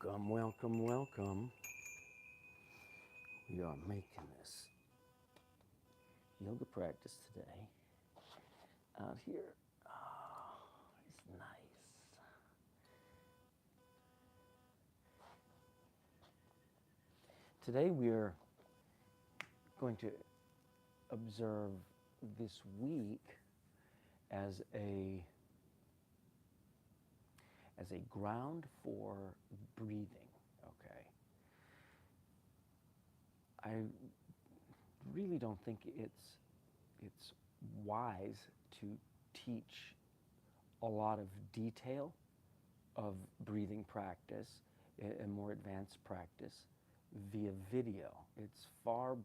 Welcome, welcome, welcome. We are making this yoga practice today out here. Oh, it's nice. Today we are going to observe this week as a ground for breathing, okay? I really don't think it's wise to teach a lot of detail of breathing practice and more advanced practice via video. It's far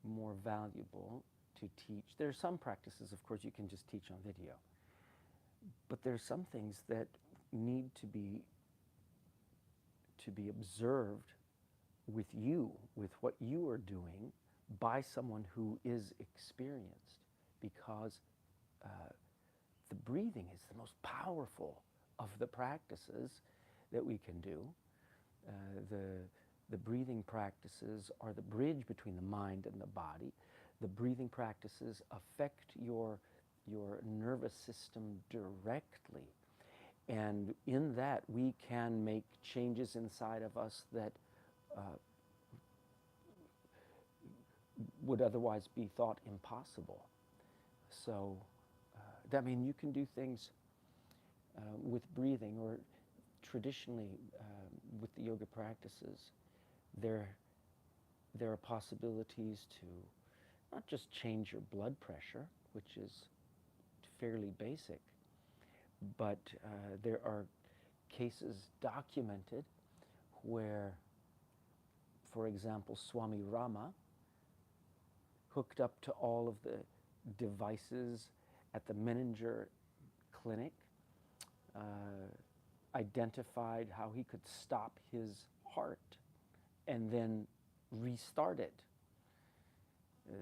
more valuable to teach. There are some practices, of course, you can just teach on video, but there's some things that need to be observed with you, with what you are doing, by someone who is experienced, because the breathing is the most powerful of the practices that we can do. The breathing practices are the bridge between the mind and the body. The breathing practices affect your nervous system directly. And in that, we can make changes inside of us that would otherwise be thought impossible. So, that means you can do things with breathing, or traditionally with the yoga practices, there are possibilities to not just change your blood pressure, which is fairly basic, but there are cases documented where, for example, Swami Rama hooked up to all of the devices at the Menninger clinic, identified how he could stop his heart and then restart it.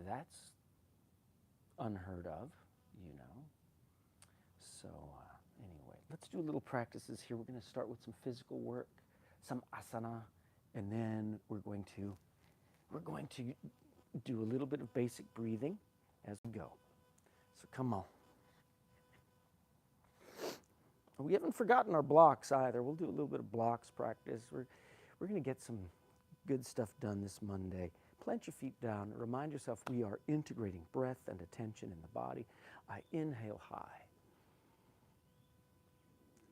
That's unheard of, you know. So anyway, let's do little practices here. We're going to start with some physical work, some asana, and then we're going to do a little bit of basic breathing as we go. So come on. We haven't forgotten our blocks either. We'll do a little bit of blocks practice. We're going to get some good stuff done this Monday. Plant your feet down. Remind yourself we are integrating breath and attention in the body. I inhale high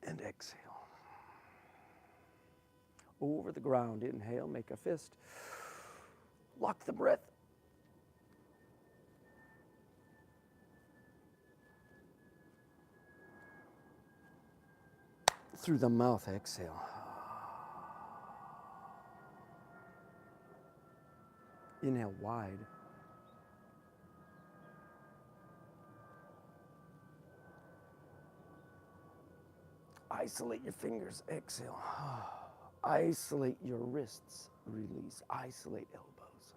and exhale. Over the ground, inhale, make a fist. Lock the breath. Through the mouth, exhale. Inhale wide. Isolate your fingers, exhale. Isolate your wrists, release. Isolate elbows.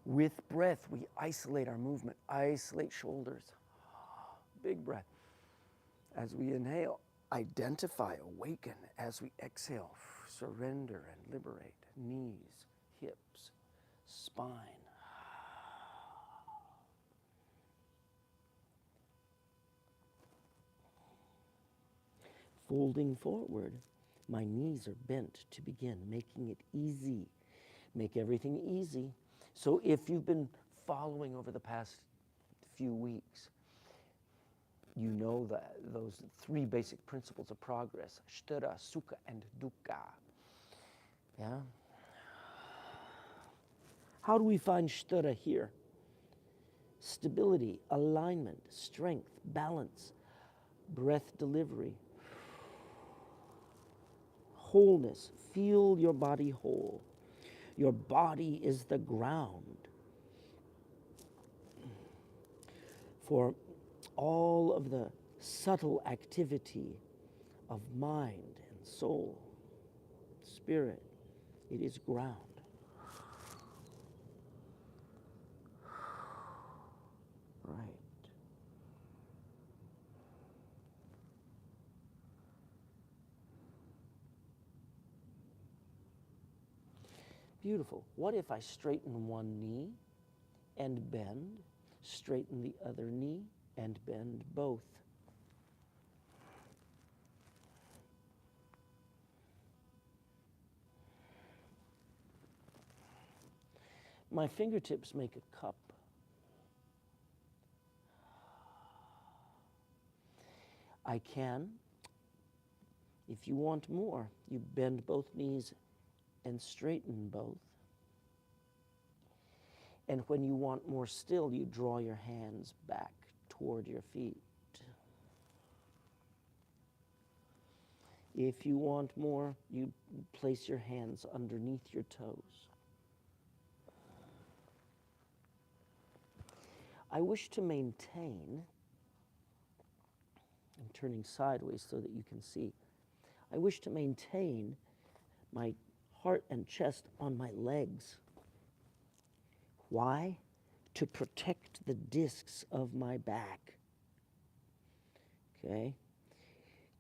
With breath, we isolate our movement, isolate shoulders. Big breath. As we inhale, identify, awaken. As we exhale, surrender and liberate. Knees, hips, spine. Folding forward, my knees are bent to begin, making it easy. Make everything easy. So if you've been following over the past few weeks, you know that those three basic principles of progress, sthira, sukha, and dukkha. Yeah? How do we find sthira here? Stability, alignment, strength, balance, breath delivery, wholeness. Feel your body whole. Your body is the ground for all of the subtle activity of mind and soul, spirit. It is ground. Right. Beautiful. What if I straighten one knee and bend, straighten the other knee and bend both? My fingertips make a cup. I can, if you want more, you bend both knees and straighten both. And when you want more still, you draw your hands back toward your feet. If you want more, you place your hands underneath your toes. I wish to maintain, I'm turning sideways so that you can see, I wish to maintain my heart and chest on my legs. Why? To protect the discs of my back. Okay?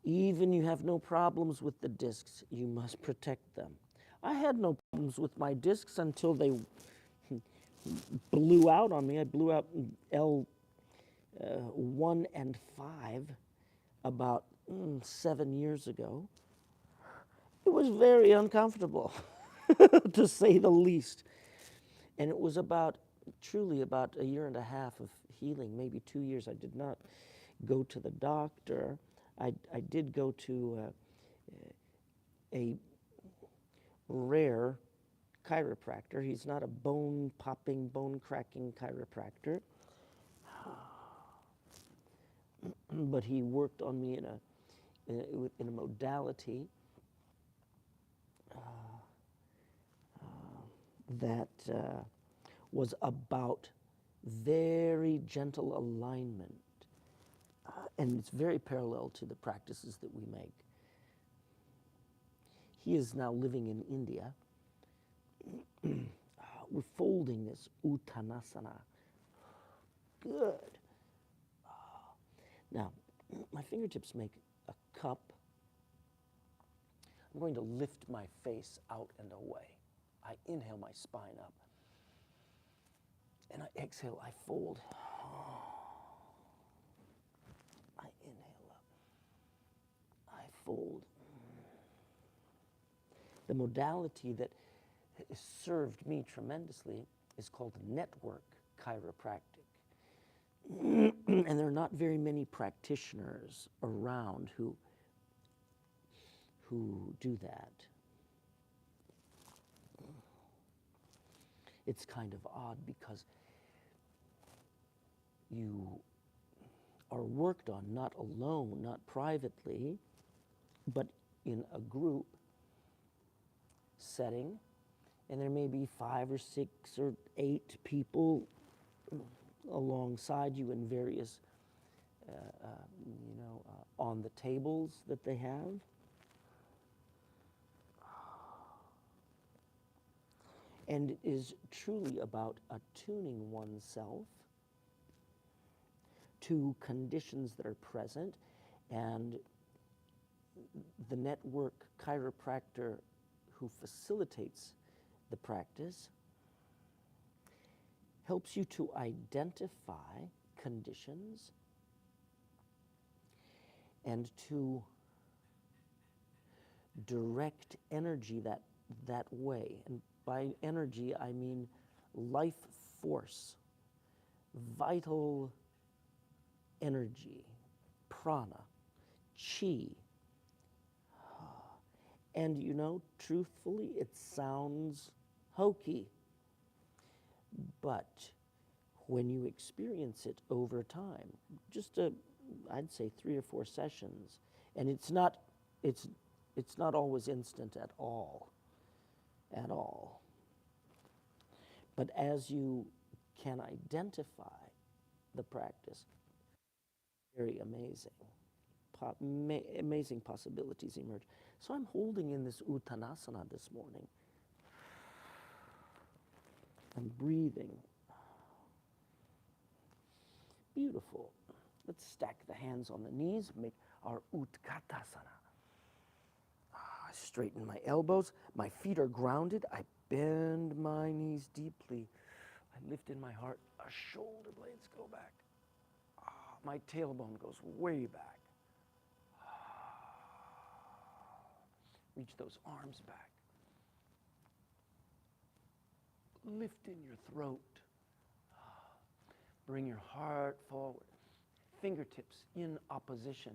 Even you have no problems with the discs, you must protect them. I had no problems with my discs until they blew out on me. I blew out L1 and 5 about 7 years ago. It was very uncomfortable, to say the least. And it was truly about a year and a half of healing, maybe 2 years. I did not go to the doctor. I did go to a rare chiropractor. He's not a bone-popping, bone-cracking chiropractor. But he worked on me in a modality that was about very gentle alignment. And it's very parallel to the practices that we make. He is now living in India. We're folding this Uttanasana. Good. Now, my fingertips make a cup. I'm going to lift my face out and away. I inhale my spine up. And I exhale, I fold. I inhale up. I fold. The modality that has served me tremendously is called network chiropractic. And there are not very many practitioners around who do that. It's kind of odd because you are worked on not alone, not privately, but in a group setting, and there may be 5 or 6 or 8 people alongside you in various, on the tables that they have. And it is truly about attuning oneself to conditions that are present, and the network chiropractor who facilitates the practice helps you to identify conditions and to direct energy that way. And by energy, I mean life force, vital energy, prana, chi. And truthfully, it sounds hokey, but when you experience it over time, just I'd say 3 or 4 sessions, and it's not always instant at all. But as you can identify the practice, very amazing. Amazing possibilities emerge. So I'm holding in this Uttanasana this morning. I'm breathing. Beautiful. Let's stack the hands on the knees, make our Utkatasana. I straighten my elbows. My feet are grounded. I bend my knees deeply. I lift in my heart. Shoulder blades go back. My tailbone goes way back. Reach those arms back. Lift in your throat. Bring your heart forward. Fingertips in opposition.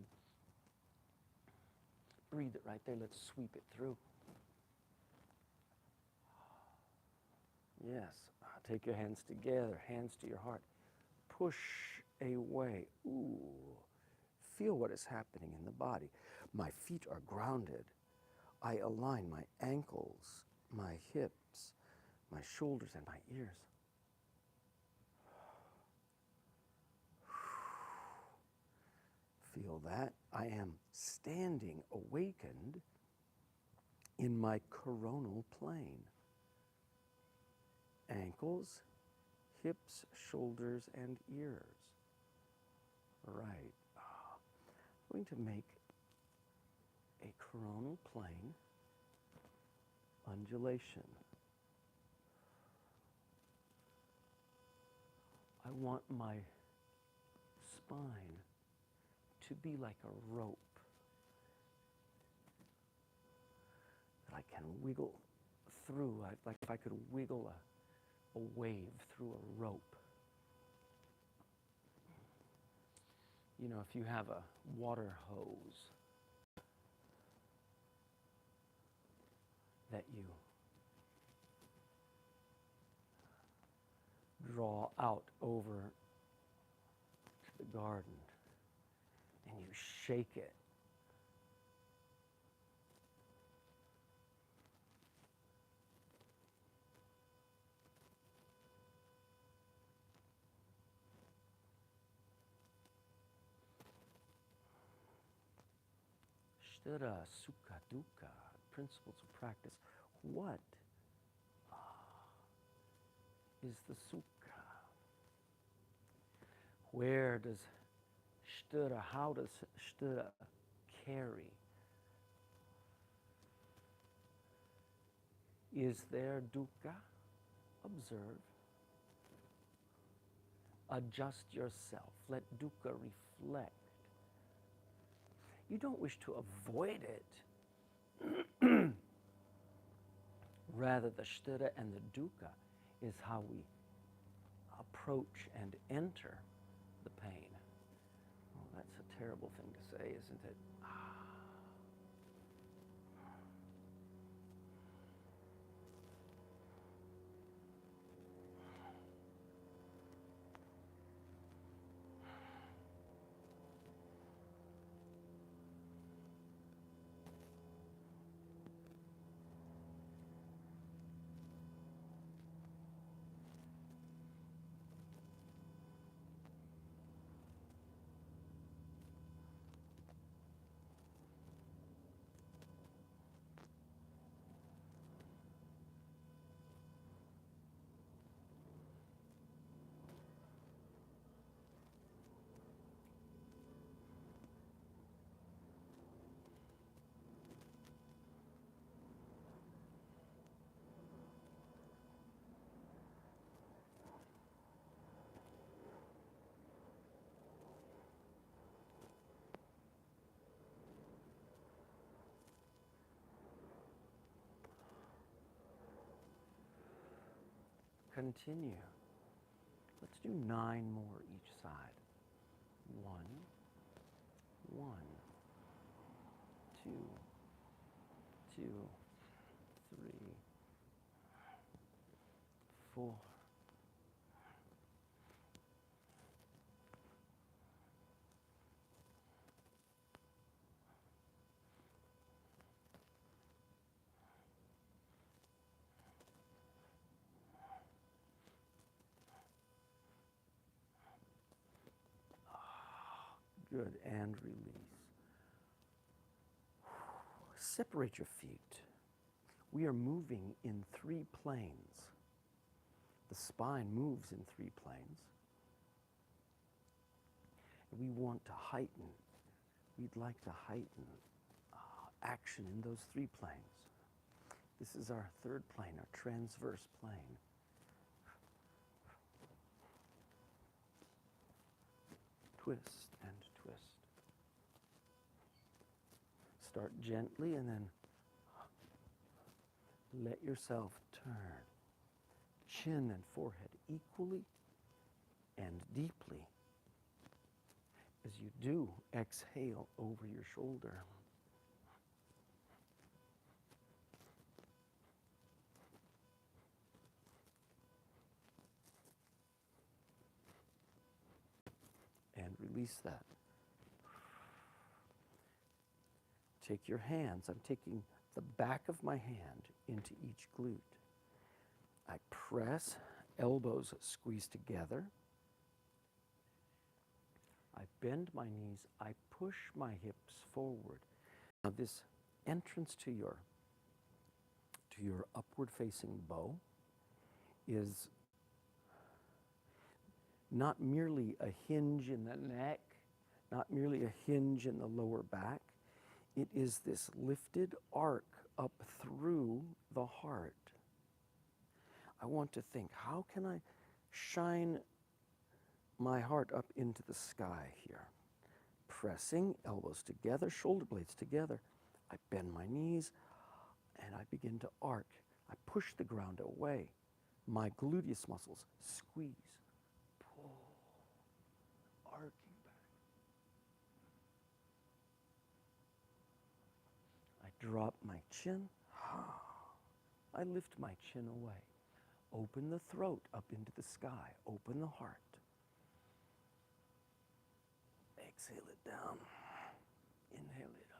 Breathe it right there. Let's sweep it through. Yes. Take your hands together, hands to your heart. Push away. Ooh. Feel what is happening in the body. My feet are grounded. I align my ankles, my hips, my shoulders, and my ears. Feel that. I am standing awakened in my coronal plane. Ankles, hips, shoulders, and ears. Right. I'm going to make a coronal plane undulation. I want my spine to be like a rope that I can wiggle through, like if I could wiggle a wave through a rope. You know, if you have a water hose that you draw out over to the garden and you shake it, Sthira, Sukha, Dukkha, principles of practice. What is the Sukha? Where does Sthira, how does Sthira carry? Is there Dukkha? Observe. Adjust yourself. Let Dukkha reflect. You don't wish to avoid it. Rather, the Sthira and the Dukkha is how we approach and enter the pain. Oh, that's a terrible thing to say, isn't it? Continue. Let's do 9 more each side. 1, 1, 2, 2, 3, 4. Good, and release. Separate your feet. We are moving in 3 planes. The spine moves in 3 planes. We want to heighten. We'd like to heighten action in those 3 planes. This is our third plane, our transverse plane. Twist and twist. Start gently and then let yourself turn. Chin and forehead equally and deeply. As you do, exhale over your shoulder. And release that. Take your hands. I'm taking the back of my hand into each glute. I press, elbows squeeze together. I bend my knees. I push my hips forward. Now this entrance to your upward facing bow is not merely a hinge in the neck, not merely a hinge in the lower back. It is this lifted arc up through the heart. I want to think, how can I shine my heart up into the sky here? Pressing, elbows together, shoulder blades together. I bend my knees and I begin to arc. I push the ground away. My gluteus muscles squeeze, pull, arcing back. I drop my chin. I lift my chin away. Open the throat up into the sky. Open the heart. Exhale it down. Inhale it up.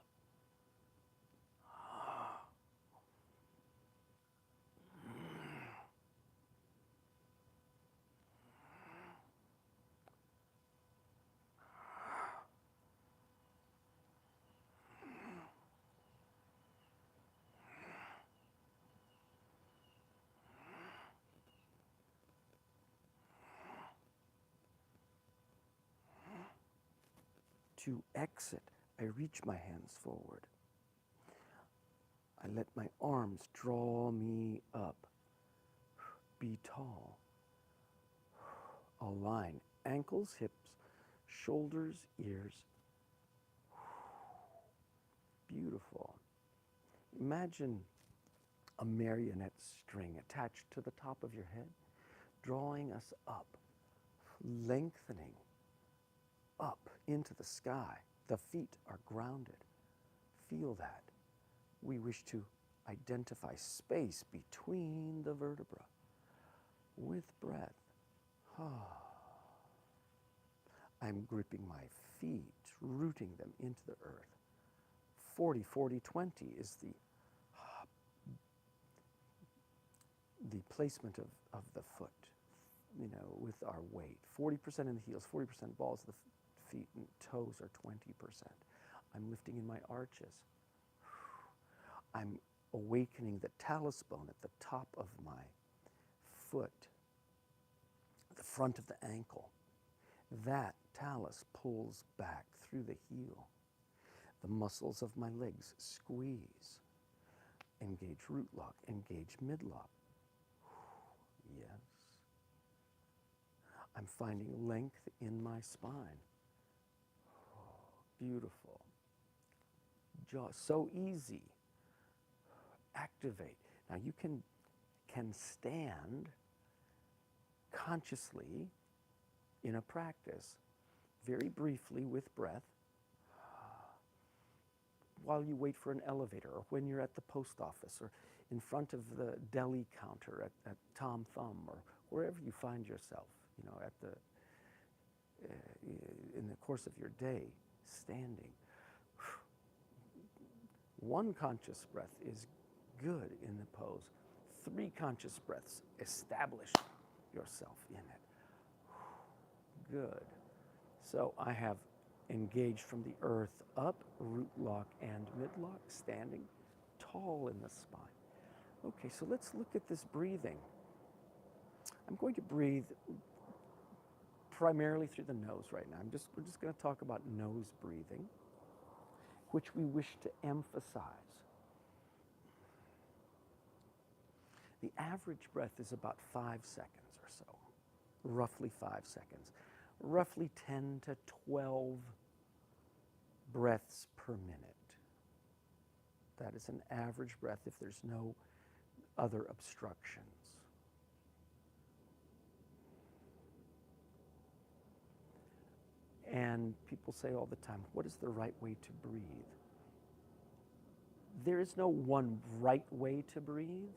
To exit, I reach my hands forward. I let my arms draw me up. Be tall. Align ankles, hips, shoulders, ears. Beautiful. Imagine a marionette string attached to the top of your head, drawing us up, lengthening up into the sky. The feet are grounded. Feel that. We wish to identify space between the vertebrae with breath. I'm gripping my feet, rooting them into the earth. 40, 40, 20 is the placement of the foot, with our weight. 40% in the heels, 40% balls of the feet, and toes are 20%. I'm lifting in my arches. I'm awakening the talus bone at the top of my foot, the front of the ankle. That talus pulls back through the heel. The muscles of my legs squeeze. Engage root lock, engage mid-lock. Yes. I'm finding length in my spine. Beautiful. Jaw, so easy. Activate. Now you can stand consciously in a practice, very briefly with breath, while you wait for an elevator, or when you're at the post office, or in front of the deli counter at Tom Thumb, or wherever you find yourself, in the course of your day, standing. One conscious breath is good in the pose. 3 conscious breaths, establish yourself in it. Good. So I have engaged from the earth up, root lock and mid-lock, standing tall in the spine. Okay, so let's look at this breathing. I'm going to breathe primarily through the nose right now. We're just going to talk about nose breathing, which we wish to emphasize. The average breath is about 5 seconds or so, roughly 5 seconds, roughly 10 to 12 breaths per minute. That is an average breath if there's no other obstructions. And people say all the time, what is the right way to breathe? There is no one right way to breathe,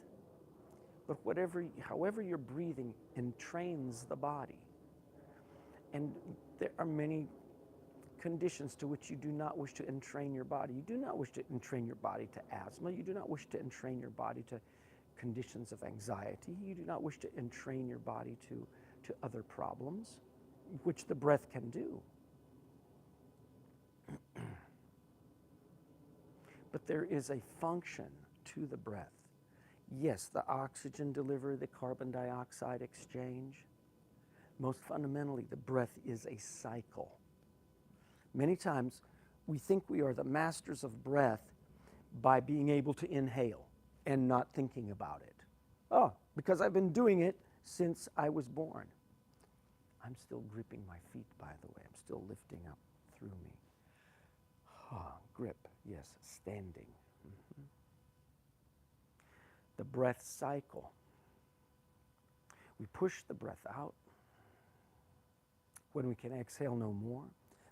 but however you're breathing entrains the body. And there are many conditions to which you do not wish to entrain your body. You do not wish to entrain your body to asthma. You do not wish to entrain your body to conditions of anxiety. You do not wish to entrain your body to other problems, which the breath can do. But there is a function to the breath. Yes, the oxygen delivery, the carbon dioxide exchange. Most fundamentally, the breath is a cycle. Many times, we think we are the masters of breath by being able to inhale and not thinking about it. Oh, because I've been doing it since I was born. I'm still gripping my feet, by the way. I'm still lifting up through me. Grip, yes, standing. Mm-hmm. The breath cycle. We push the breath out. When we can exhale no more,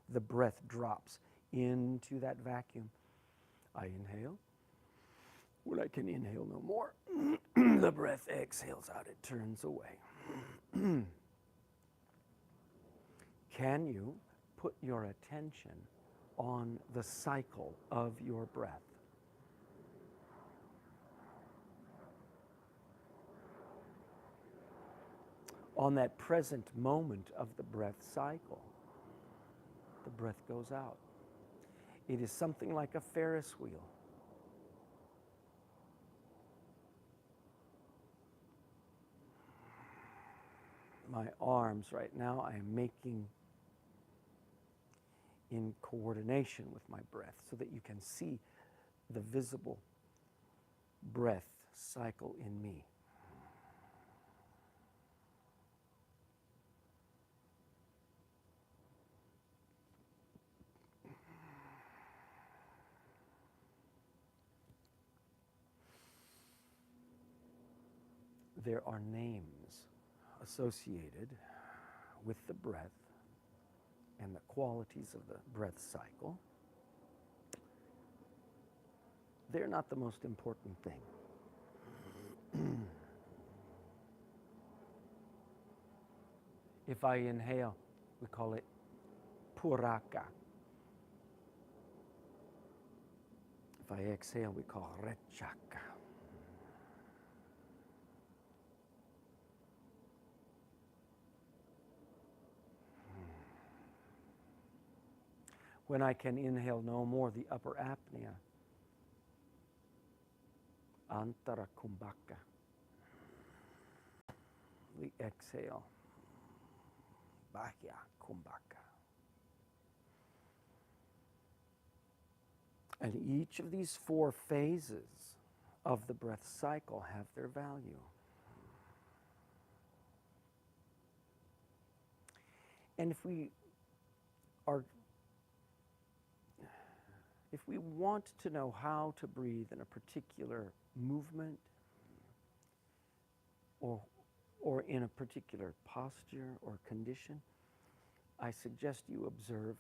the breath drops into that vacuum. I inhale. When I can inhale no more, the breath exhales out. It turns away. Can you put your attention on the cycle of your breath? On that present moment of the breath cycle, the breath goes out. It is something like a Ferris wheel. My arms right now, I am making in coordination with my breath so that you can see the visible breath cycle in me. There are names associated with the breath and the qualities of the breath cycle. They're not the most important thing. If I inhale, we call it puraka. If I exhale, we call rechaka. When I can inhale no more, the upper apnea, antara kumbhaka. The exhale, bahya kumbhaka. And each of these 4 phases of the breath cycle have their value. And if we want to know how to breathe in a particular movement or in a particular posture or condition, I suggest you observe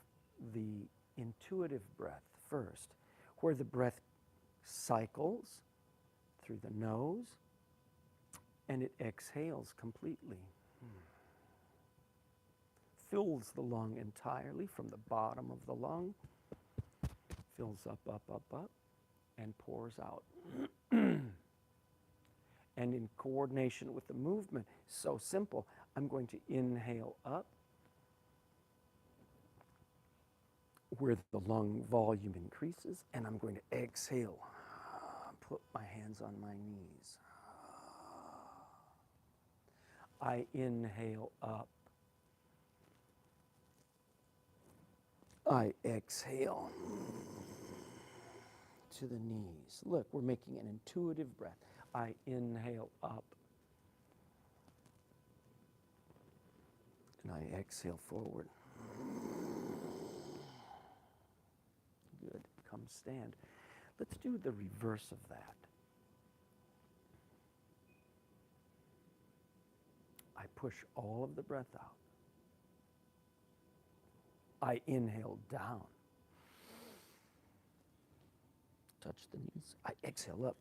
the intuitive breath first, where the breath cycles through the nose and it exhales completely. Fills the lung entirely from the bottom of the lung, fills up, and pours out. And in coordination with the movement, so simple, I'm going to inhale up, where the lung volume increases, and I'm going to exhale, put my hands on my knees. I inhale up. I exhale to the knees. Look, we're making an intuitive breath. I inhale up. And I exhale forward. Good. Come stand. Let's do the reverse of that. I push all of the breath out. I inhale down. Touch the knees. I exhale up.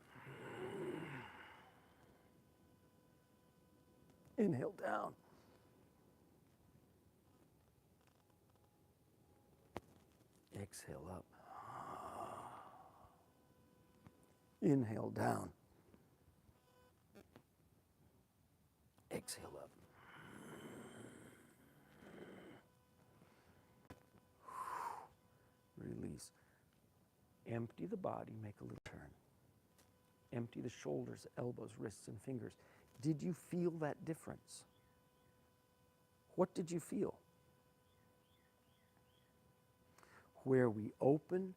Inhale down. Exhale up. Inhale down. Exhale up. Release. Empty the body, make a little turn. Empty the shoulders, elbows, wrists, and fingers. Did you feel that difference? What did you feel? Where we open,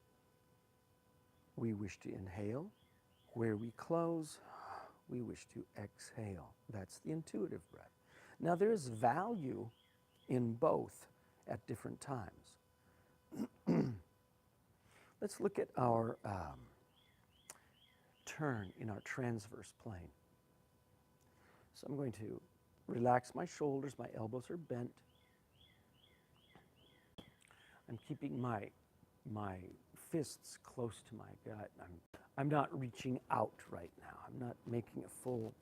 we wish to inhale. Where we close, we wish to exhale. That's the intuitive breath. Now there's value in both at different times. Let's look at our turn in our transverse plane. So I'm going to relax my shoulders, my elbows are bent. I'm keeping my fists close to my gut. I'm not reaching out right now. I'm not making a full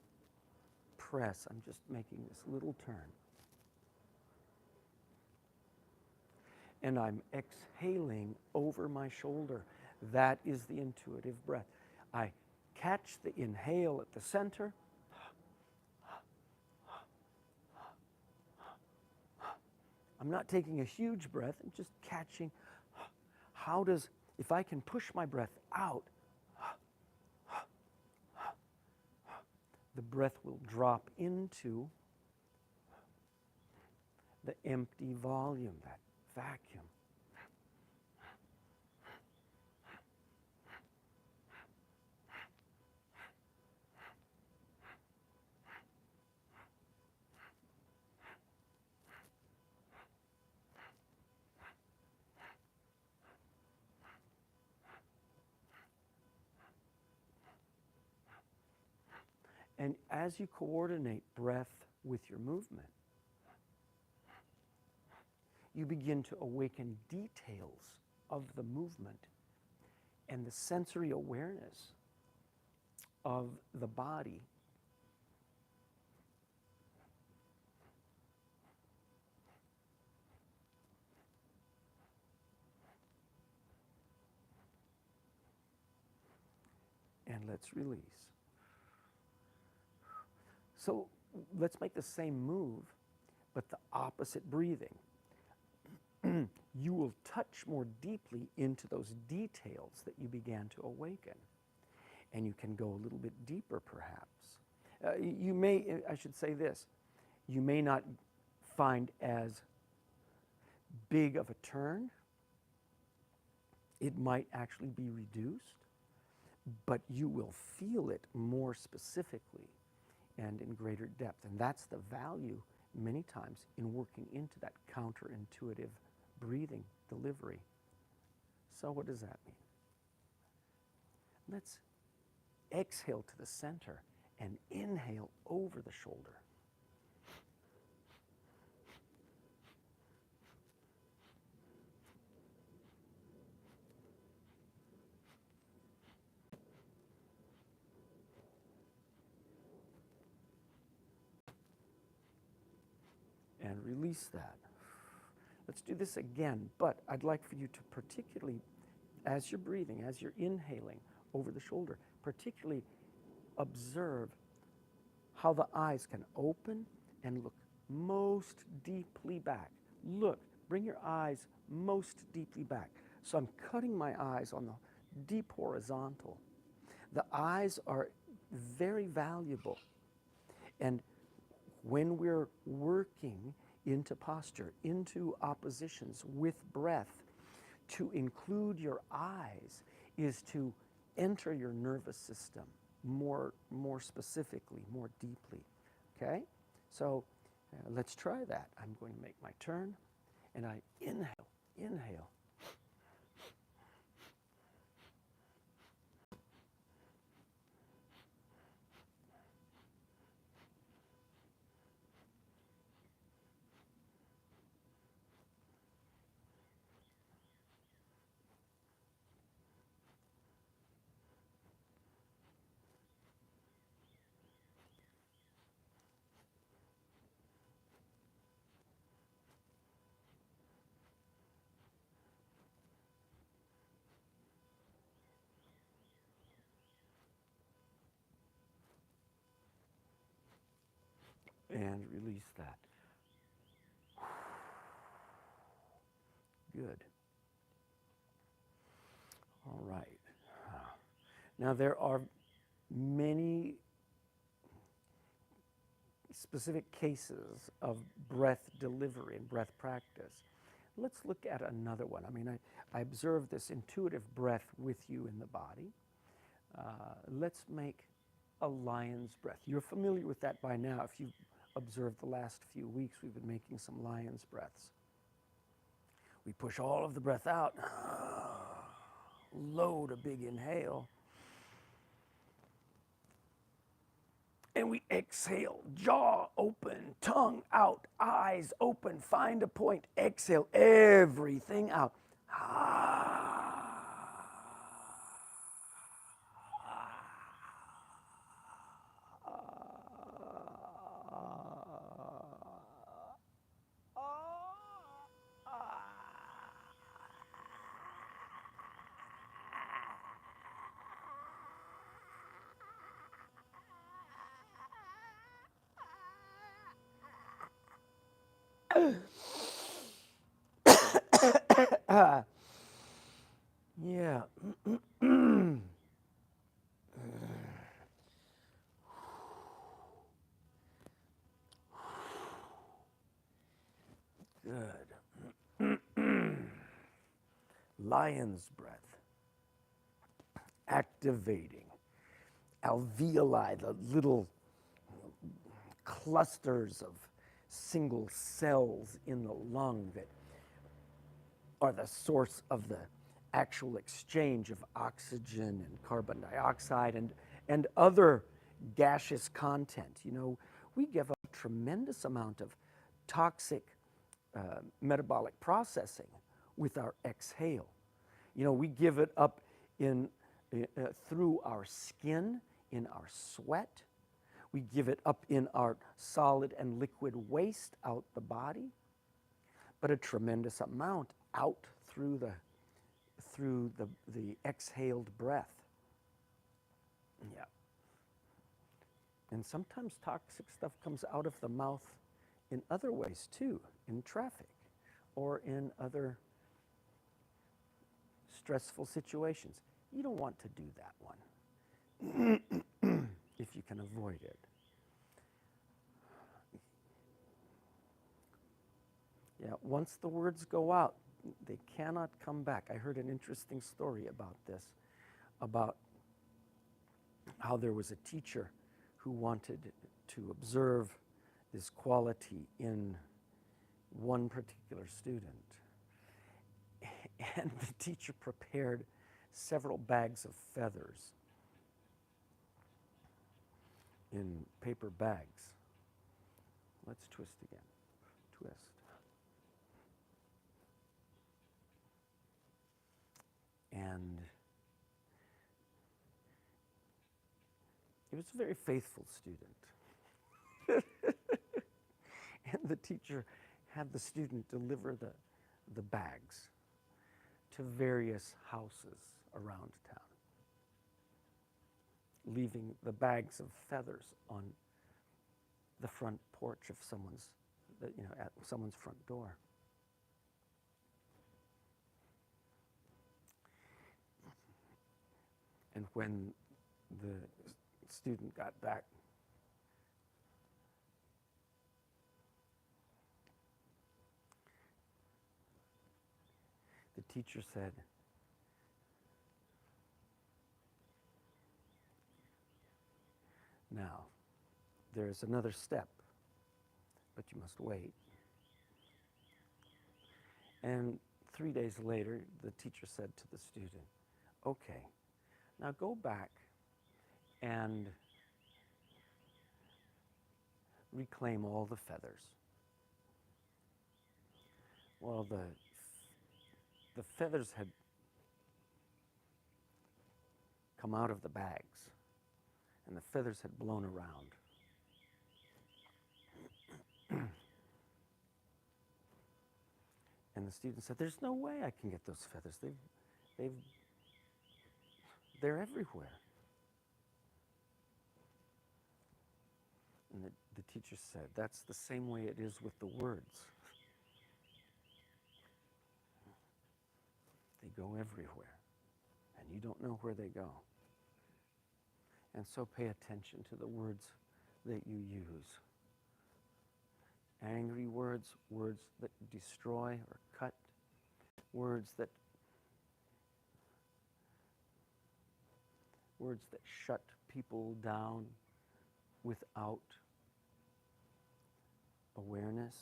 press. I'm just making this little turn. And I'm exhaling over my shoulder. That is the intuitive breath. I catch the inhale at the center. I'm not taking a huge breath. I'm just catching. If I can push my breath out, the breath will drop into the empty volume, that vacuum. And as you coordinate breath with your movement, you begin to awaken details of the movement and the sensory awareness of the body. And let's release. So let's make the same move, but the opposite breathing. You will touch more deeply into those details that you began to awaken. And you can go a little bit deeper, perhaps. You may, I should say this, you may not find as big of a turn. It might actually be reduced, but you will feel it more specifically and in greater depth. And that's the value many times in working into that counterintuitive breathing delivery. So what does that mean? Let's exhale to the center and inhale over the shoulder. And release that. Let's do this again, but I'd like for you to particularly, as you're breathing, as you're inhaling over the shoulder, particularly observe how the eyes can open and look most deeply back. Look, bring your eyes most deeply back. So I'm cutting my eyes on the deep horizontal. The eyes are very valuable. And when we're working into posture, into oppositions with breath, to include your eyes is to enter your nervous system. more specifically, more deeply. Okay? So let's try that. I'm going to make my turn, and I inhale. And release that. Good. All right. Now there are many specific cases of breath delivery and breath practice. Let's look at another one. I mean, I observe this intuitive breath with you in the body. Let's make a lion's breath. You're familiar with that by now. If you've observed the last few weeks, we've been making some lion's breaths. We push all of the breath out, load a big inhale, and we exhale, jaw open, tongue out, eyes open, find a point, exhale everything out. Yeah. Good. Lion's breath. Activating alveoli, the little clusters of single cells in the lung that are the source of the actual exchange of oxygen and carbon dioxide and other gaseous content. You know, we give a tremendous amount of toxic metabolic processing with our exhale. You know, we give it up through our skin, in our sweat. We give it up in our solid and liquid waste out the body, but a tremendous amount out through the exhaled breath. Yeah. And sometimes toxic stuff comes out of the mouth in other ways too, in traffic or in other stressful situations. You don't want to do that one if you can avoid it. Yeah, once the words go out, they cannot come back. I heard an interesting story about this, about how there was a teacher who wanted to observe this quality in one particular student. And the teacher prepared several bags of feathers in paper bags. Let's twist again. Twist. And he was a very faithful student. And the teacher had the student deliver the bags to various houses around town, leaving the bags of feathers on the front porch of at someone's front door. And when the student got back, the teacher said, Now, there's another step, but you must wait. And 3 days later, the teacher said to the student, okay, now go back and reclaim all the feathers. Well, the feathers had come out of the bags, and the feathers had blown around. And the student said, there's no way I can get those feathers. They're everywhere. And the teacher said, that's the same way it is with the words. They go everywhere, and you don't know where they go. And so pay attention to the words that you use. Angry words, words that destroy or cut, words that shut people down without awareness.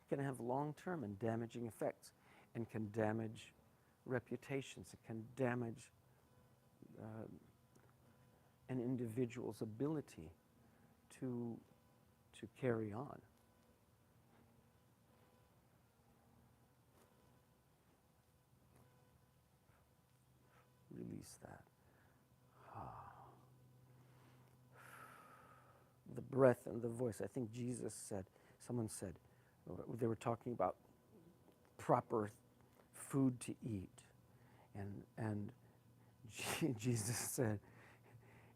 Can have long-term and damaging effects, and can damage reputations. It can damage an individual's ability to carry on. Release that. The breath and the voice. I think Jesus said, someone said, they were talking about proper food to eat. And Jesus said,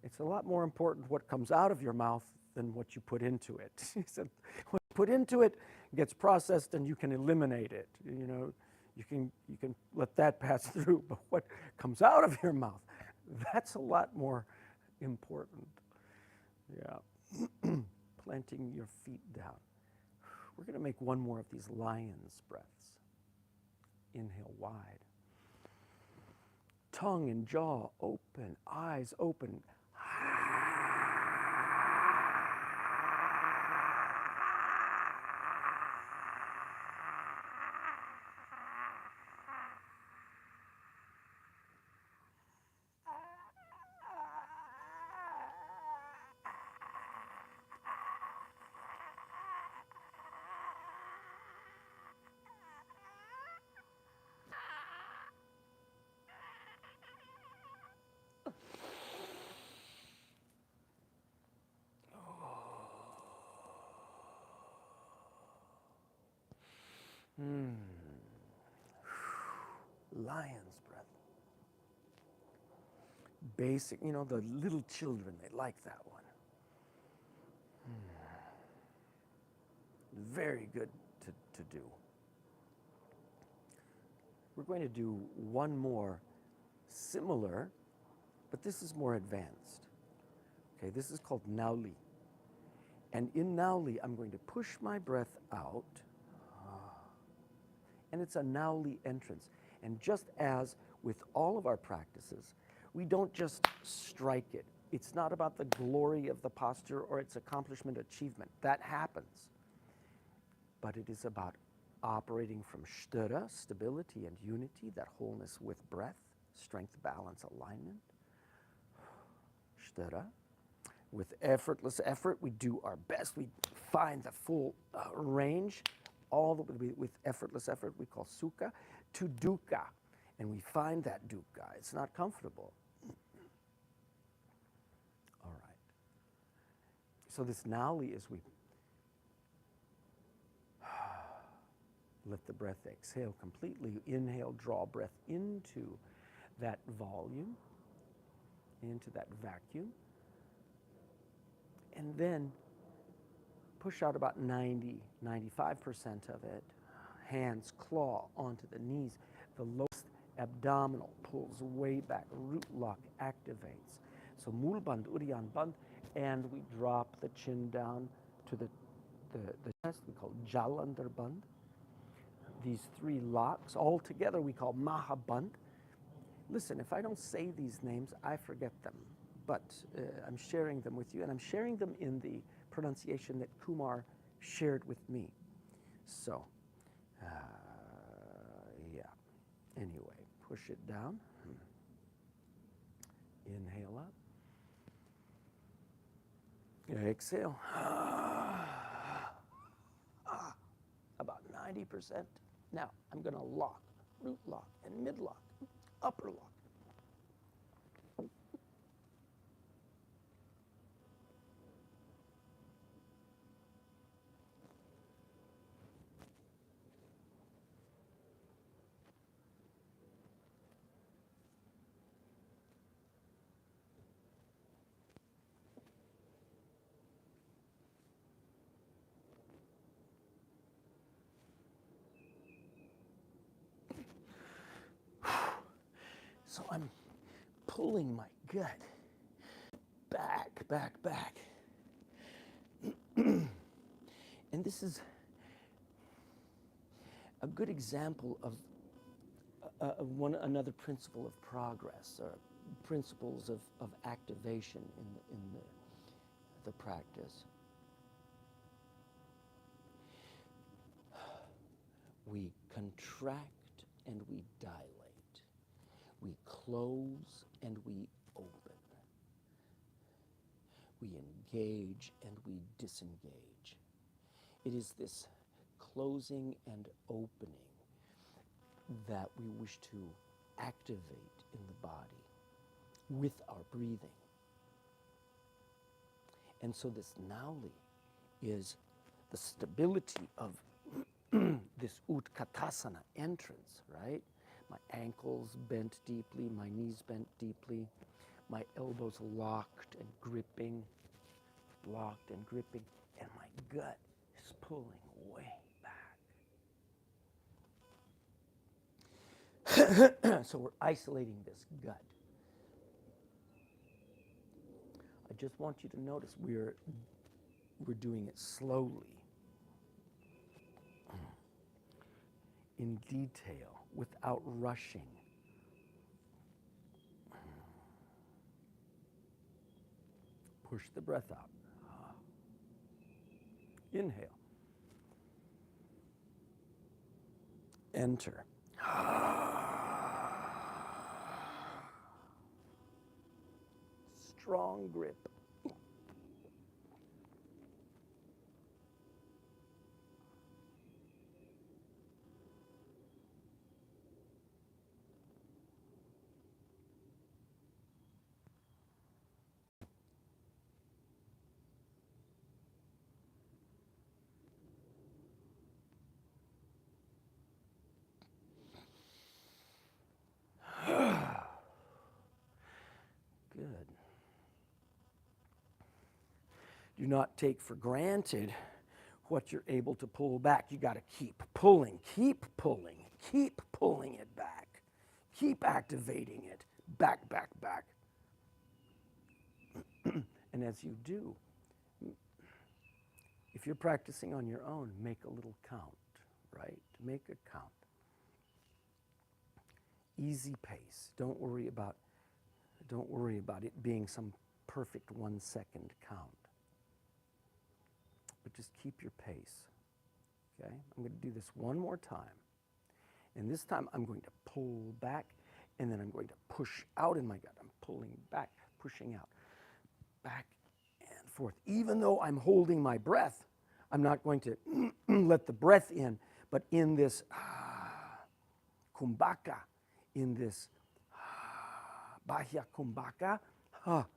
it's a lot more important what comes out of your mouth than what you put into it. He said, what you put into it gets processed and you can eliminate it. You know, you can let that pass through, but what comes out of your mouth, that's a lot more important. Yeah. Planting your feet down. We're going to make one more of these lion's breaths. Inhale wide. Tongue and jaw open, eyes open. Lion's breath. Basic, you know, the little children, they like that one. Very good to do. We're going to do one more similar, but this is more advanced. Okay, this is called Nauli. And in Nauli, I'm going to push my breath out, and it's a Nauli entrance. And just as with all of our practices, we don't just strike it. It's not about the glory of the posture or its accomplishment, achievement. That happens. But it is about operating from sthira, stability and unity, that wholeness with breath, strength, balance, alignment. Sthira. With effortless effort, we do our best. We find the full range. All the way with effortless effort, we call sukha, to dukkha. And we find that dukkha. It's not comfortable. All right. So this Nauli is we let the breath exhale completely. Inhale, draw breath into that volume, into that vacuum. And then push out about 90, 95% of it. Hands claw onto the knees. The lowest abdominal pulls way back. Root lock activates. So mulband, uryan band, and we drop the chin down to the chest. We call jalandhar band. these three locks. All together we call Mahaband. Listen, if I don't say these names, I forget them. But I'm sharing them with you, and I'm sharing them in the pronunciation that Kumar shared with me. So, yeah. Anyway, push it down. Inhale up. Exhale. About 90%. Now, I'm going to lock, root lock, and mid lock, upper lock. So I'm pulling my gut back, back, back. And this is a good example of another principle of progress, or principles of activation in the practice. We contract and we dilate. We close and we open. We engage and we disengage. It is this closing and opening that we wish to activate in the body with our breathing. And so this nauli is the stability of this Utkatasana entrance, right? My ankles bent deeply, my knees bent deeply, my elbows locked and gripping, and my gut is pulling way back. So we're isolating this gut. I just want you to notice we're doing it slowly, in detail, without rushing. Push the breath out. Inhale. Enter. Strong grip. Good. Do not take for granted what you're able to pull back. You got to keep pulling it back. Keep activating it. Back, back, back. And as you do, if you're practicing on your own, make a little count, right? Make a count. Easy pace. Don't worry about it being some perfect 1 second count. But just keep your pace. Okay? I'm going to do this one more time. And this time I'm going to pull back, and then I'm going to push out in my gut. I'm pulling back, pushing out. Back and forth. Even though I'm holding my breath, I'm not going to let the breath in, but in this kumbhaka, in this bahya kumbhaka,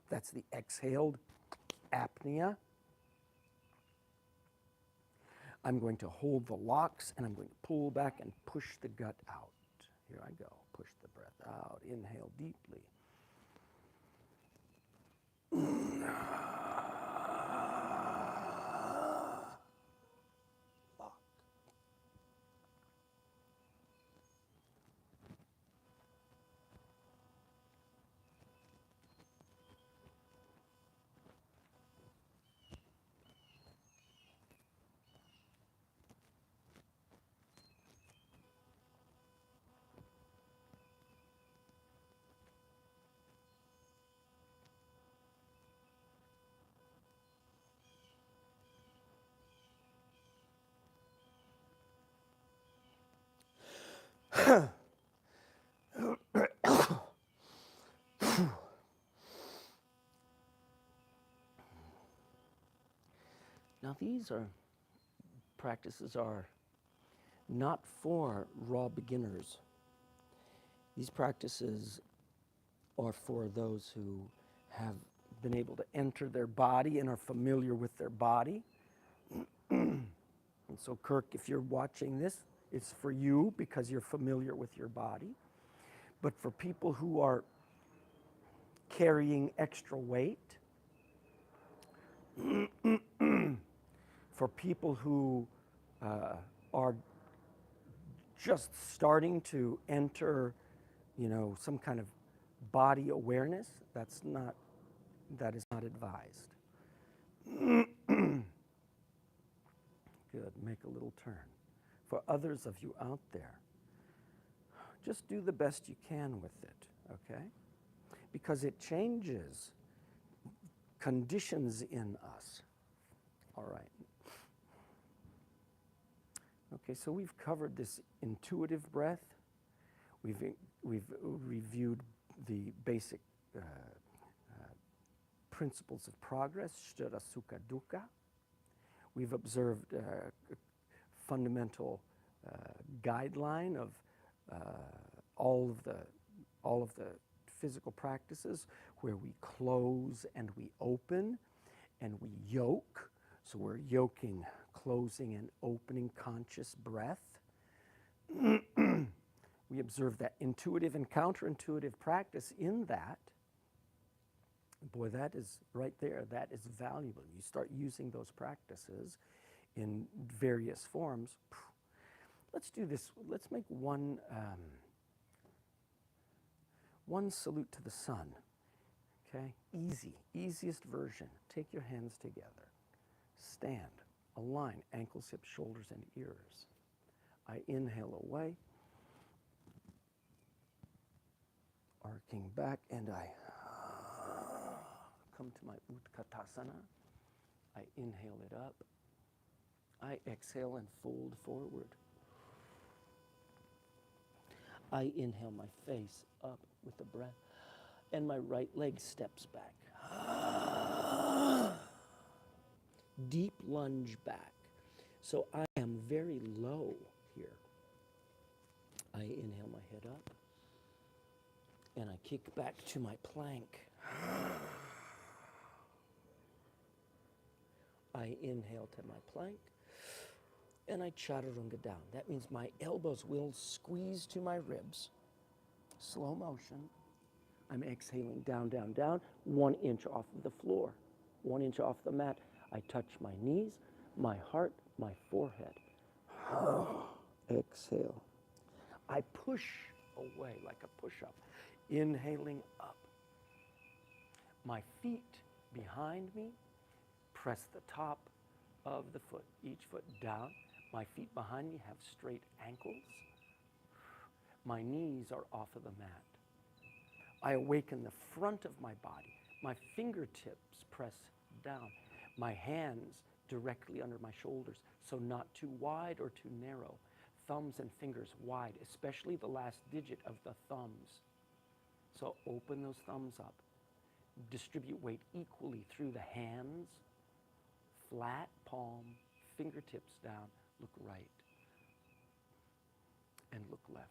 that's the exhaled apnea. I'm going to hold the locks, and I'm going to pull back and push the gut out. Here I go. Push the breath out. Inhale deeply. Lock. these practices are not for raw beginners. These practices are for those who have been able to enter their body and are familiar with their body. And so, Kirk, if you're watching this, it's for you because you're familiar with your body. But for people who are carrying extra weight, for people who are just starting to enter, some kind of body awareness, that is not advised. Good, make a little turn. For others of you out there, just do the best you can with it, okay? Because it changes conditions in us. All right. Okay, so we've covered this intuitive breath. We've reviewed the basic principles of progress, Shira Sukha Dukkha. We've observed a fundamental guideline of all of the physical practices where we close and we open and we yoke. So we're yoking, closing and opening conscious breath. We observe that intuitive and counterintuitive practice in that. Boy, that is right there. That is valuable. You start using those practices in various forms. Let's do this. Let's make one salute to the sun. Okay? Easiest version. Take your hands together. Stand. Align ankles, hips, shoulders, and ears. I inhale away. Arcing back, and I come to my Utkatasana. I inhale it up. I exhale and fold forward. I inhale my face up with the breath, and my right leg steps back. Deep lunge back. So I am very low here. I inhale my head up, and I kick back to my plank. I inhale to my plank, and I chaturanga down. That means my elbows will squeeze to my ribs. Slow motion. I'm exhaling down, down, down, 1 inch off of the floor, 1 inch off the mat. I touch my knees, my heart, my forehead. Exhale. I push away like a push-up, inhaling up. My feet behind me press the top of the foot, each foot down. My feet behind me have straight ankles. My knees are off of the mat. I awaken the front of my body. My fingertips press down. My hands directly under my shoulders, so not too wide or too narrow. Thumbs and fingers wide, especially the last digit of the thumbs. So open those thumbs up. Distribute weight equally through the hands. Flat palm, fingertips down, look right and look left.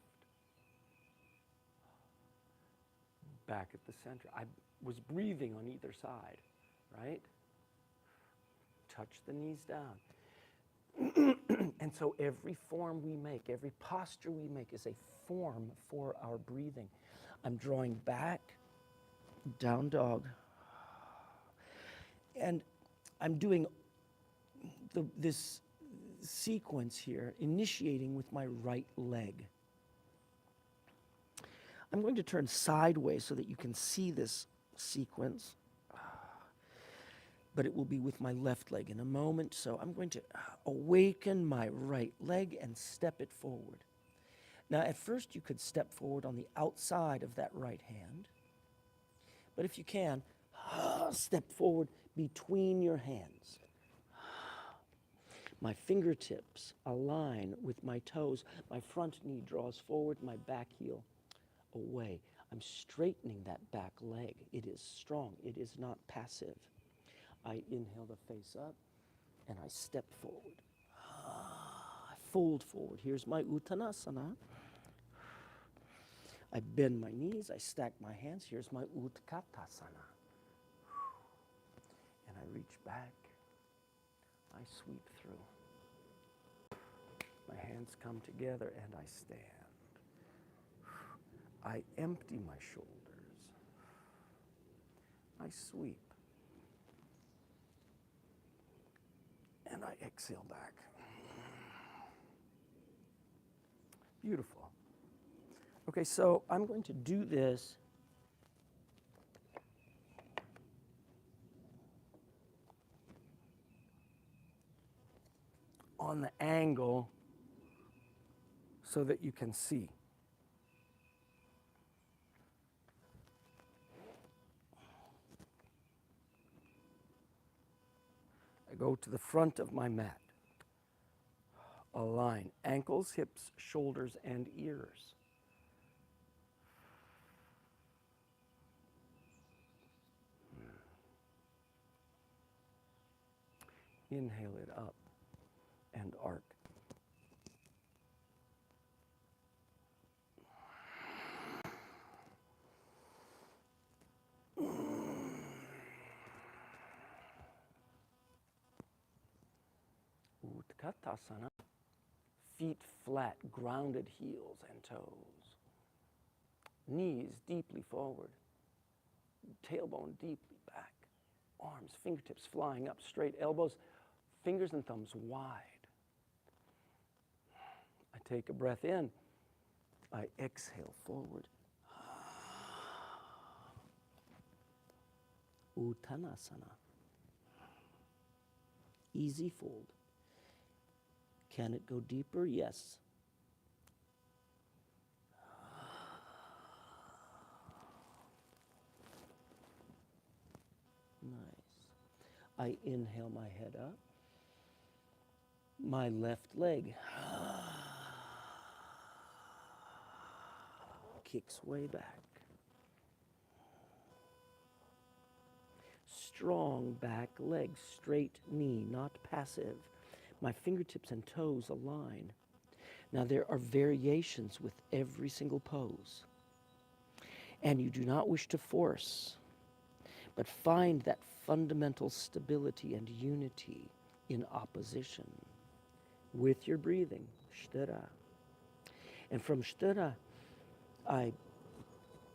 Back at the center. I was breathing on either side, right? Touch the knees down. And so every form we make, every posture we make is a form for our breathing. I'm drawing back, down dog. And I'm doing this sequence here, initiating with my right leg. I'm going to turn sideways so that you can see this sequence, but it will be with my left leg in a moment. So I'm going to awaken my right leg and step it forward. Now, at first, you could step forward on the outside of that right hand, but if you can, step forward between your hands. My fingertips align with my toes. My front knee draws forward, my back heel away. I'm straightening that back leg. It is strong. It is not passive. I inhale the face up and I step forward. I fold forward. Here's my Uttanasana. I bend my knees, I stack my hands. Here's my Utkatasana. And I reach back. I sweep through. My hands come together and I stand. I empty my shoulders. I sweep. And I exhale back. Beautiful. Okay, so I'm going to do this on the angle so that you can see. I go to the front of my mat. Align ankles, hips, shoulders, and ears. Inhale it up and arc. Utkatasana. Feet flat, grounded heels and toes. Knees deeply forward. Tailbone deeply back. Arms, fingertips flying up straight. Elbows, fingers and thumbs wide. I take a breath in. I exhale forward. Uttanasana. Easy fold. Can it go deeper? Yes. Nice. I inhale my head up. My left leg kicks way back. Strong back leg, straight knee, not passive. My fingertips and toes align. Now there are variations with every single pose. And you do not wish to force, but find that fundamental stability and unity in opposition with your breathing, sthira. And from sthira, I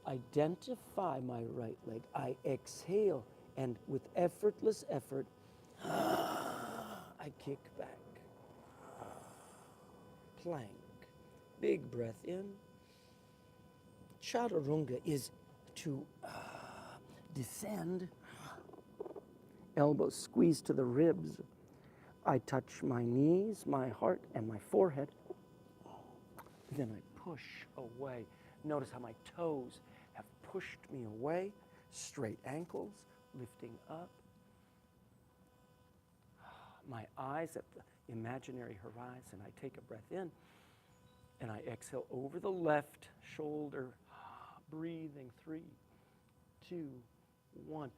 identify my right leg. I exhale, and with effortless effort, I kick back. Plank. Big breath in. Chaturanga is to descend. Elbows squeeze to the ribs. I touch my knees, my heart, and my forehead. Then I push away. Notice how my toes have pushed me away. Straight ankles, lifting up. My eyes at the imaginary horizon. I take a breath in, and I exhale over the left shoulder. Breathing, 3, 2, 1.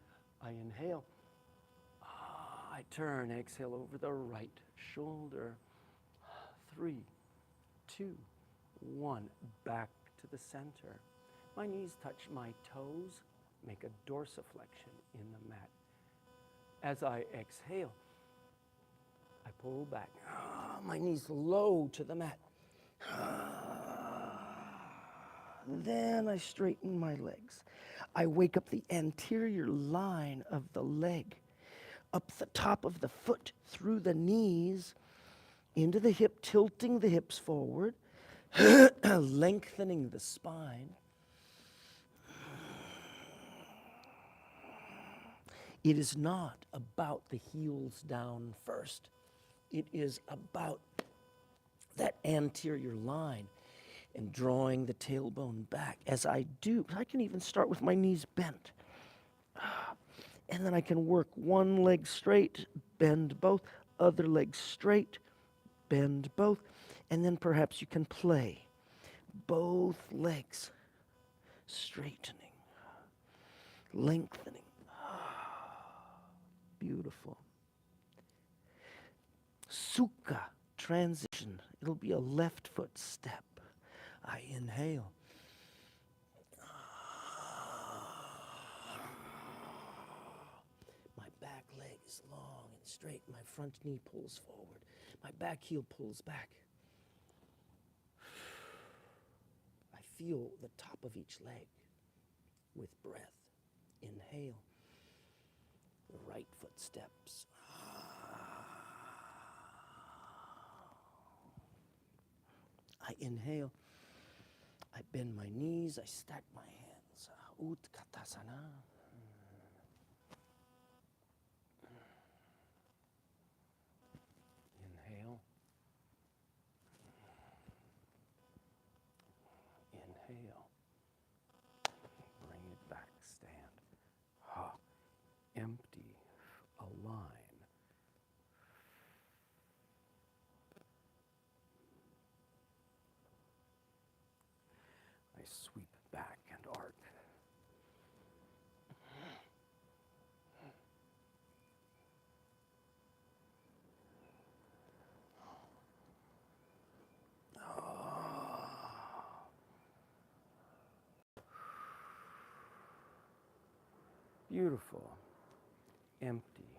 I inhale. I turn, exhale over the right shoulder. 3, 2, 1. Back to the center. My knees touch my toes. Make a dorsiflexion in the mat. As I exhale, I pull back. My knees low to the mat. Then I straighten my legs. I wake up the anterior line of the leg, up the top of the foot, through the knees, into the hip, tilting the hips forward, lengthening the spine. It is not about the heels down first. It is about that anterior line and drawing the tailbone back. As I do, I can even start with my knees bent. And then I can work one leg straight, bend both, other leg straight, bend both, and then perhaps you can play both legs, straightening, lengthening. Beautiful. Sukha, transition. It'll be a left foot step. I inhale. My back leg is long and straight. My front knee pulls forward. My back heel pulls back. I feel the top of each leg with breath. Inhale. The right foot steps. I inhale. I bend my knees. I stack my hands. Utkatasana. Inhale. Inhale. Bring it back. Stand. Ha. Empty. Align. I sweep back and arc. Beautiful. Empty.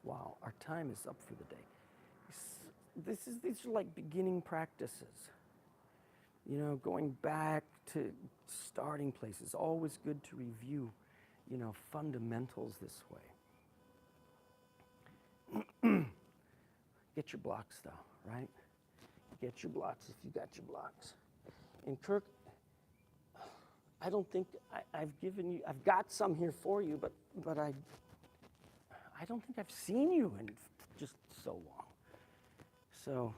Wow, our time is up for the day. These are like beginning practices. You know, going back to starting places. Always good to review, you know, fundamentals this way. Get your blocks though, right? Get your blocks if you got your blocks. And Kirk, I don't think I've given you, I've got some here for you, but I don't think I've seen you in just so long. So,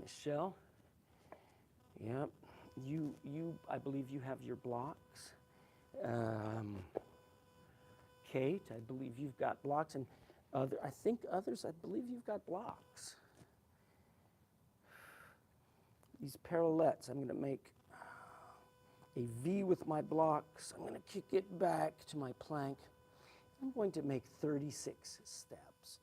Michelle, yep, I believe you have your blocks. Kate, I believe you've got blocks, and I think others, I believe you've got blocks. These parallettes, I'm going to make a V with my blocks. I'm going to kick it back to my plank. I'm going to make 36 steps.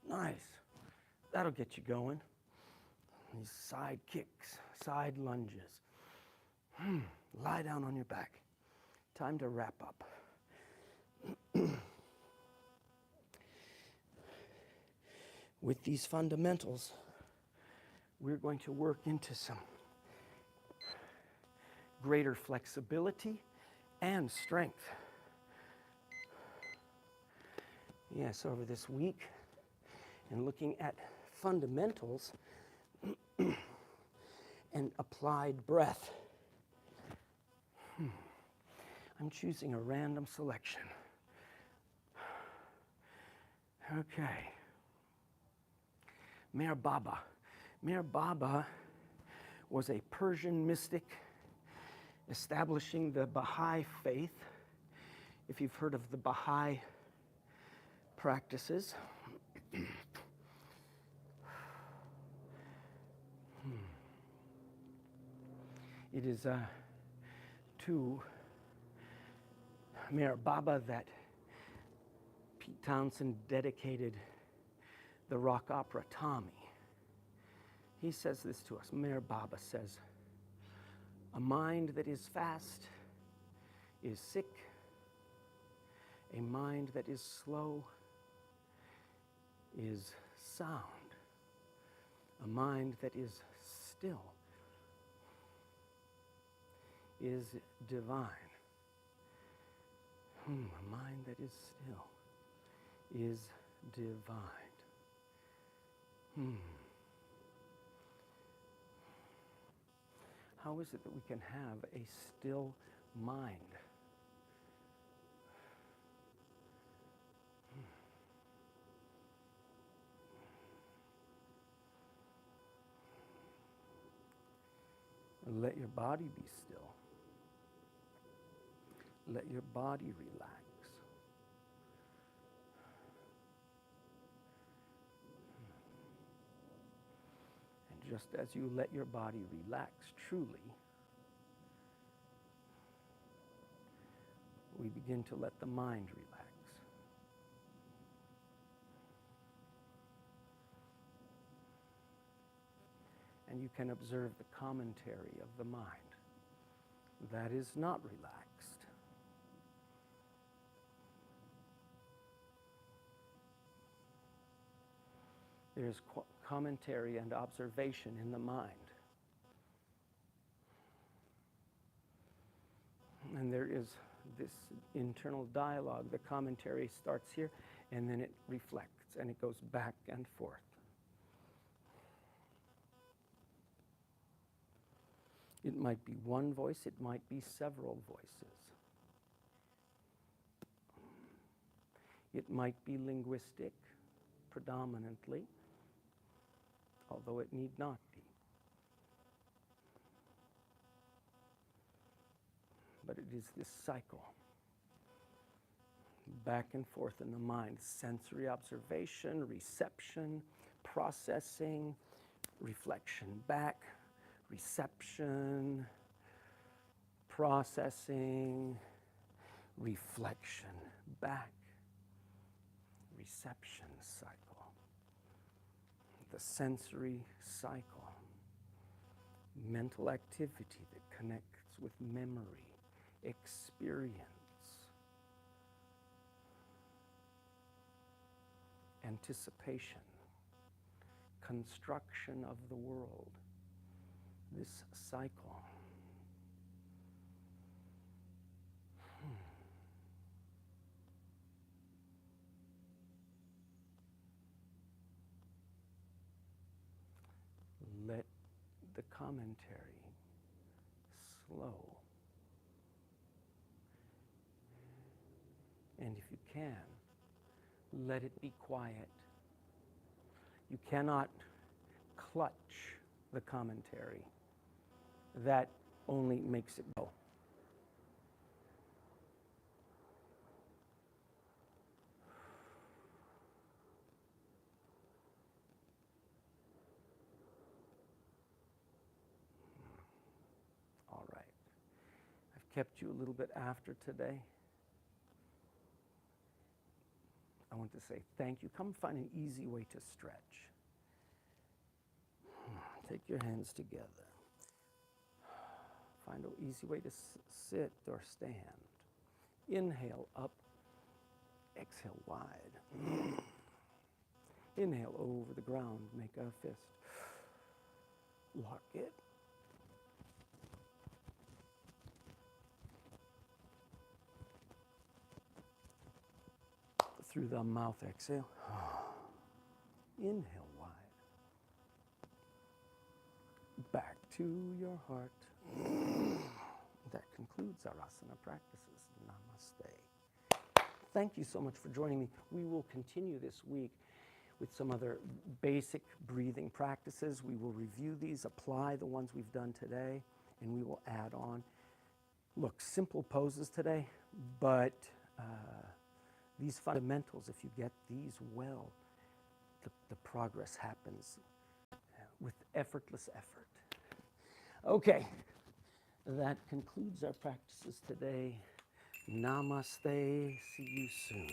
Nice. That'll get you going. These side kicks, side lunges. Lie down on your back. Time to wrap up. With these fundamentals, we're going to work into some greater flexibility and strength. Yes, over this week, and looking at fundamentals and applied breath. I'm choosing a random selection. Okay. Meher Baba. Meher Baba was a Persian mystic establishing the Baha'i faith. If you've heard of the Baha'i practices, it is to Meher Baba that Pete Townsend dedicated the rock opera Tommy. He says this to us. Meher Baba says, "A mind that is fast is sick. A mind that is slow is sound. A mind that is still is divine." A mind that is still is divine. How is it that we can have a still mind? Let your body be still. Let your body relax. And just as you let your body relax truly, we begin to let the mind relax. And you can observe the commentary of the mind that is not relaxed. There's commentary and observation in the mind. And there is this internal dialogue. The commentary starts here, and then it reflects, and it goes back and forth. It might be one voice, it might be several voices. It might be linguistic, predominantly, although it need not be. But it is this cycle, back and forth in the mind, sensory observation, reception, processing, reflection back, reception, processing, reflection back, reception cycle, the sensory cycle, mental activity that connects with memory, experience, anticipation, construction of the world, this cycle. Let the commentary slow. And if you can, let it be quiet. You cannot clutch the commentary. That only makes it go. All right. I've kept you a little bit after today. I want to say thank you. Come find an easy way to stretch. Take your hands together. Find an easy way to sit or stand. Inhale up, exhale wide. Inhale over the ground, make a fist. Lock it. Through the mouth, exhale. Inhale wide. Back to your heart. That concludes our asana practices. Namaste. Thank you so much for joining me. We will continue this week with some other basic breathing practices. We will review these, apply the ones we've done today, and we will add on. Look, simple poses today, but these fundamentals, if you get these well, the progress happens with effortless effort. Okay, that concludes our practices today. Namaste. See you soon.